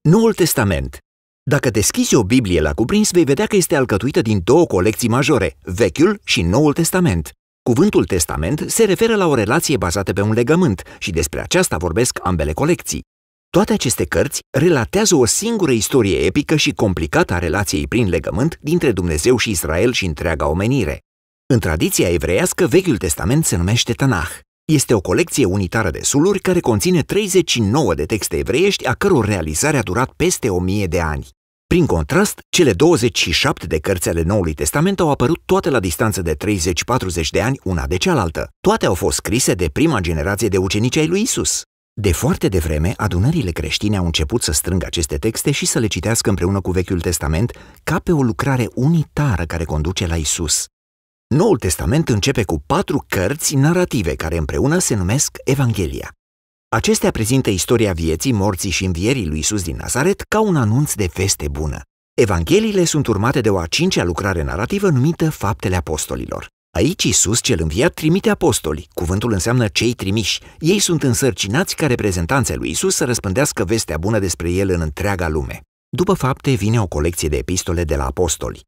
Noul Testament. Dacă deschizi o Biblie la cuprins, vei vedea că este alcătuită din două colecții majore, Vechiul și Noul Testament. Cuvântul testament se referă la o relație bazată pe un legământ și despre aceasta vorbesc ambele colecții. Toate aceste cărți relatează o singură istorie epică și complicată a relației prin legământ dintre Dumnezeu și Israel și întreaga omenire. În tradiția evreiască, Vechiul Testament se numește Tanah. Este o colecție unitară de suluri care conține 39 de texte evreiești, a căror realizare a durat peste 1000 de ani. Prin contrast, cele 27 de cărți ale Noului Testament au apărut toate la distanță de 30-40 de ani una de cealaltă. Toate au fost scrise de prima generație de ucenici ai lui Isus. De foarte devreme, adunările creștine au început să strângă aceste texte și să le citească împreună cu Vechiul Testament ca pe o lucrare unitară care conduce la Isus. Noul Testament începe cu 4 cărți narrative care împreună se numesc Evanghelia. Acestea prezintă istoria vieții, morții și învierii lui Isus din Nazaret ca un anunț de veste bună. Evangheliile sunt urmate de o a 5-a lucrare narrativă numită Faptele Apostolilor. Aici Isus cel înviat trimite apostoli, cuvântul înseamnă cei trimiși. Ei sunt însărcinați ca reprezentanți ai lui Isus să răspândească vestea bună despre el în întreaga lume. După Fapte vine o colecție de epistole de la apostoli.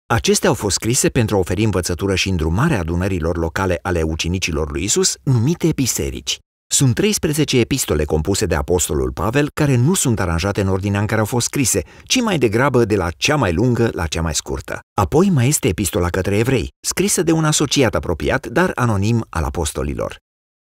Acestea au fost scrise pentru a oferi învățătură și îndrumare adunărilor locale ale ucenicilor lui Isus, numite biserici. Sunt 13 epistole compuse de apostolul Pavel, care nu sunt aranjate în ordinea în care au fost scrise, ci mai degrabă de la cea mai lungă la cea mai scurtă. Apoi mai este epistola către evrei, scrisă de un asociat apropiat, dar anonim al apostolilor.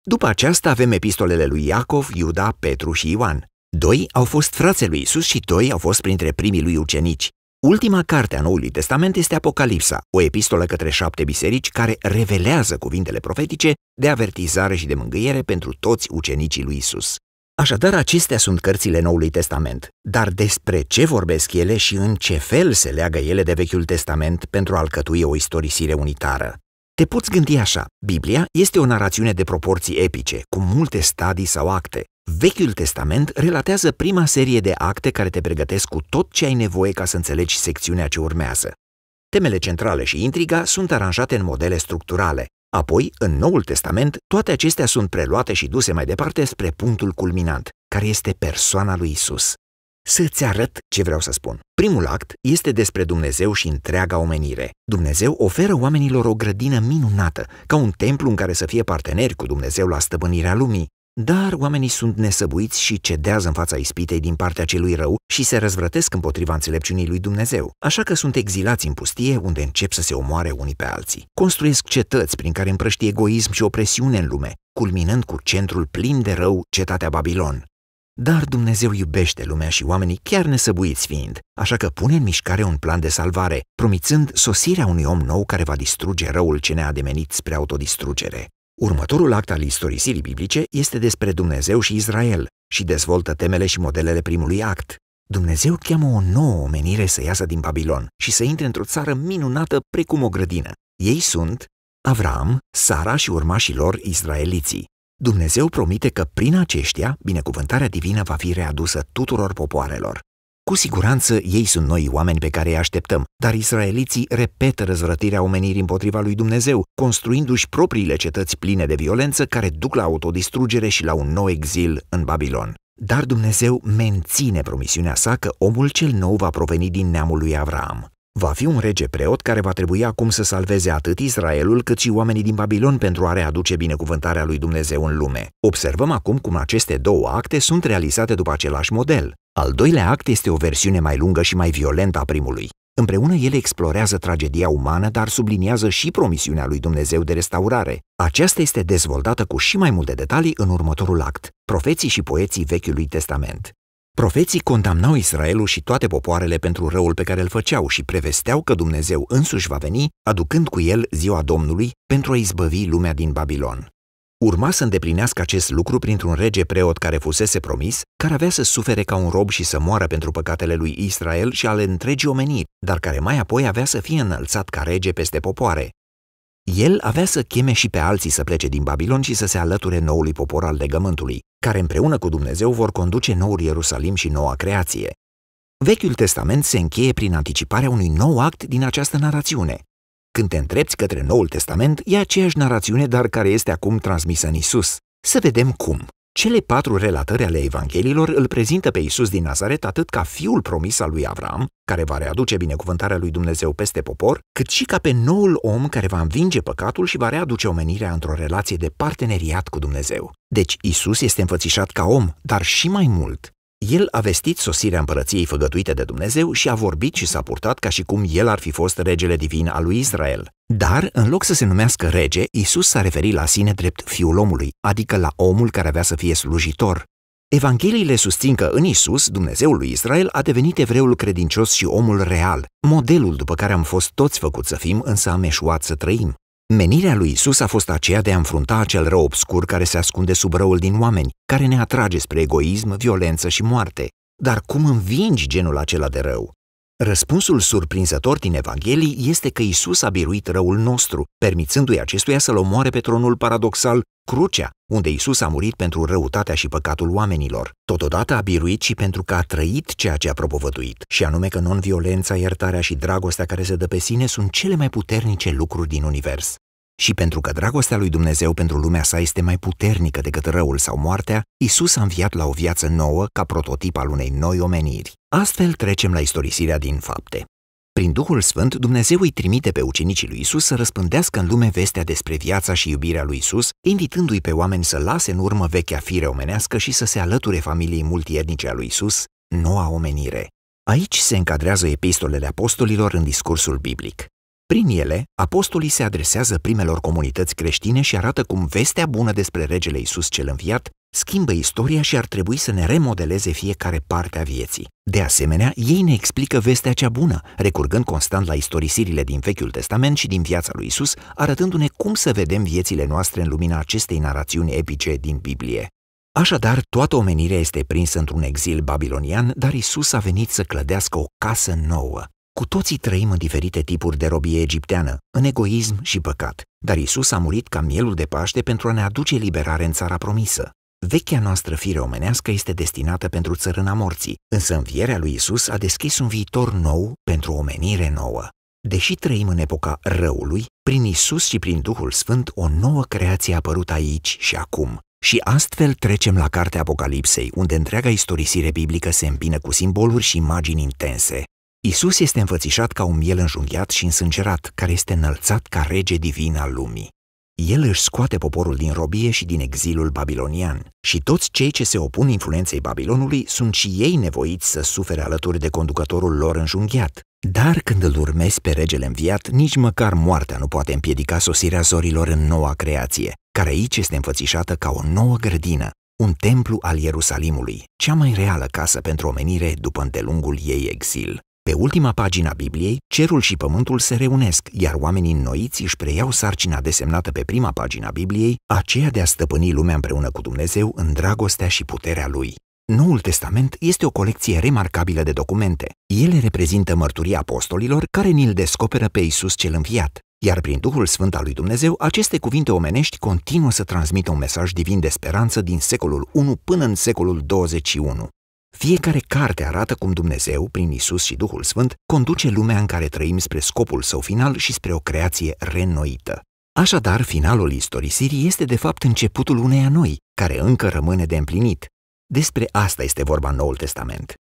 După aceasta avem epistolele lui Iacov, Iuda, Petru și Ioan. 2 au fost frații lui Isus și 2 au fost printre primii lui ucenici. Ultima carte a Noului Testament este Apocalipsa, o epistolă către 7 biserici care revelează cuvintele profetice de avertizare și de mângâiere pentru toți ucenicii lui Isus. Așadar, acestea sunt cărțile Noului Testament, dar despre ce vorbesc ele și în ce fel se leagă ele de Vechiul Testament pentru a alcătui o istorisire unitară? Te poți gândi așa, Biblia este o narațiune de proporții epice, cu multe stadii sau acte. Vechiul Testament relatează prima serie de acte care te pregătesc cu tot ce ai nevoie ca să înțelegi secțiunea ce urmează. Temele centrale și intriga sunt aranjate în modele structurale. Apoi, în Noul Testament, toate acestea sunt preluate și duse mai departe spre punctul culminant, care este persoana lui Isus. Să-ți arăt ce vreau să spun. Primul act este despre Dumnezeu și întreaga omenire. Dumnezeu oferă oamenilor o grădină minunată, ca un templu în care să fie parteneri cu Dumnezeu la stăpânirea lumii. Dar oamenii sunt nesăbuiți și cedează în fața ispitei din partea celui rău și se răzvrătesc împotriva înțelepciunii lui Dumnezeu, așa că sunt exilați în pustie unde încep să se omoare unii pe alții. Construiesc cetăți prin care împrăștie egoism și opresiune în lume, culminând cu centrul plin de rău, cetatea Babilon. Dar Dumnezeu iubește lumea și oamenii chiar nesăbuiți fiind, așa că pune în mișcare un plan de salvare, promițând sosirea unui om nou care va distruge răul ce ne-a ademenit spre autodistrugere. Următorul act al istorisirii biblice este despre Dumnezeu și Israel și dezvoltă temele și modelele primului act. Dumnezeu cheamă o nouă omenire să iasă din Babilon și să intre într-o țară minunată precum o grădină. Ei sunt Avram, Sara și urmașii lor, israeliții. Dumnezeu promite că prin aceștia binecuvântarea divină va fi readusă tuturor popoarelor. Cu siguranță ei sunt noi oameni pe care îi așteptăm, dar israeliții repetă răzvrătirea omenirii împotriva lui Dumnezeu, construindu-și propriile cetăți pline de violență care duc la autodistrugere și la un nou exil în Babilon. Dar Dumnezeu menține promisiunea sa că omul cel nou va proveni din neamul lui Avram. Va fi un rege preot care va trebui acum să salveze atât Israelul cât și oamenii din Babilon pentru a readuce binecuvântarea lui Dumnezeu în lume. Observăm acum cum aceste două acte sunt realizate după același model. Al doilea act este o versiune mai lungă și mai violentă a primului. Împreună ele explorează tragedia umană, dar subliniază și promisiunea lui Dumnezeu de restaurare. Aceasta este dezvoltată cu și mai multe detalii în următorul act, profeții și poeții Vechiului Testament. Profeții condamnau Israelul și toate popoarele pentru răul pe care îl făceau și prevesteau că Dumnezeu însuși va veni, aducând cu el ziua Domnului pentru a izbăvi lumea din Babilon. Urma să îndeplinească acest lucru printr-un rege preot care fusese promis, care avea să sufere ca un rob și să moară pentru păcatele lui Israel și ale întregii omeniri, dar care mai apoi avea să fie înălțat ca rege peste popoare. El avea să cheme și pe alții să plece din Babilon și să se alăture noului popor al legământului, care împreună cu Dumnezeu vor conduce noul Ierusalim și noua creație. Vechiul Testament se încheie prin anticiparea unui nou act din această narațiune. Când te îndrepți către Noul Testament, e aceeași narațiune, dar care este acum transmisă în Isus. Să vedem cum. Cele 4 relatări ale Evangheliilor îl prezintă pe Iisus din Nazaret atât ca fiul promis al lui Avram, care va readuce binecuvântarea lui Dumnezeu peste popor, cât și ca pe noul om care va învinge păcatul și va readuce omenirea într-o relație de parteneriat cu Dumnezeu. Deci Iisus este înfățișat ca om, dar și mai mult. El a vestit sosirea împărăției făgăduite de Dumnezeu și a vorbit și s-a purtat ca și cum el ar fi fost regele divin al lui Israel. Dar, în loc să se numească rege, Iisus s-a referit la sine drept fiul omului, adică la omul care avea să fie slujitor. Evangheliile susțin că în Iisus, Dumnezeul lui Israel, a devenit evreul credincios și omul real, modelul după care am fost toți făcuți să fim, însă am eșuat să trăim. Menirea lui Iisus a fost aceea de a înfrunta acel rău obscur care se ascunde sub răul din oameni, care ne atrage spre egoism, violență și moarte. Dar cum învingi genul acela de rău? Răspunsul surprinzător din Evanghelii este că Iisus a biruit răul nostru, permițându-i acestuia să-l omoare pe tronul paradoxal, crucea, unde Iisus a murit pentru răutatea și păcatul oamenilor. Totodată a biruit și pentru că a trăit ceea ce a propovăduit, și anume că non-violența, iertarea și dragostea care se dă pe sine sunt cele mai puternice lucruri din univers. Și pentru că dragostea lui Dumnezeu pentru lumea sa este mai puternică decât răul sau moartea, Iisus a înviat la o viață nouă ca prototip al unei noi omeniri. Astfel trecem la istorisirea din Fapte. Prin Duhul Sfânt, Dumnezeu îi trimite pe ucenicii lui Iisus să răspândească în lume vestea despre viața și iubirea lui Iisus, invitându-i pe oameni să lase în urmă vechea fire omenească și să se alăture familiei multietnice a lui Iisus, noua omenire. Aici se încadrează epistolele apostolilor în discursul biblic. Prin ele, apostolii se adresează primelor comunități creștine și arată cum vestea bună despre regele Iisus cel înviat schimbă istoria și ar trebui să ne remodeleze fiecare parte a vieții. De asemenea, ei ne explică vestea cea bună, recurgând constant la istorisirile din Vechiul Testament și din viața lui Iisus, arătându-ne cum să vedem viețile noastre în lumina acestei narațiuni epice din Biblie. Așadar, toată omenirea este prinsă într-un exil babilonian, dar Iisus a venit să clădească o casă nouă. Cu toții trăim în diferite tipuri de robie egipteană, în egoism și păcat, dar Iisus a murit ca mielul de Paște pentru a ne aduce liberare în țara promisă. Vechea noastră fire omenească este destinată pentru țărâna morții, însă învierea lui Iisus a deschis un viitor nou pentru o omenire nouă. Deși trăim în epoca răului, prin Iisus și prin Duhul Sfânt o nouă creație a apărut aici și acum. Și astfel trecem la cartea Apocalipsei, unde întreaga istorisire biblică se împină cu simboluri și imagini intense. Iisus este înfățișat ca un miel înjunghiat și însângerat, care este înălțat ca rege divin al lumii. El își scoate poporul din robie și din exilul babilonian, și toți cei ce se opun influenței Babilonului sunt și ei nevoiți să sufere alături de conducătorul lor înjunghiat. Dar când îl urmezi pe regele înviat, nici măcar moartea nu poate împiedica sosirea zorilor în noua creație, care aici este înfățișată ca o nouă grădină, un templu al Ierusalimului, cea mai reală casă pentru omenire după îndelungul ei exil. Pe ultima pagină a Bibliei, cerul și pământul se reunesc, iar oamenii înnoiți își preiau sarcina desemnată pe prima pagină a Bibliei, aceea de a stăpâni lumea împreună cu Dumnezeu în dragostea și puterea Lui. Noul Testament este o colecție remarcabilă de documente. Ele reprezintă mărturia apostolilor care ni-l descoperă pe Iisus cel înviat, iar prin Duhul Sfânt al lui Dumnezeu, aceste cuvinte omenești continuă să transmită un mesaj divin de speranță din secolul I până în secolul 21. Fiecare carte arată cum Dumnezeu, prin Iisus și Duhul Sfânt, conduce lumea în care trăim spre scopul său final și spre o creație reînnoită. Așadar, finalul istorisirii este de fapt începutul uneia noi, care încă rămâne de împlinit. Despre asta este vorba în Noul Testament.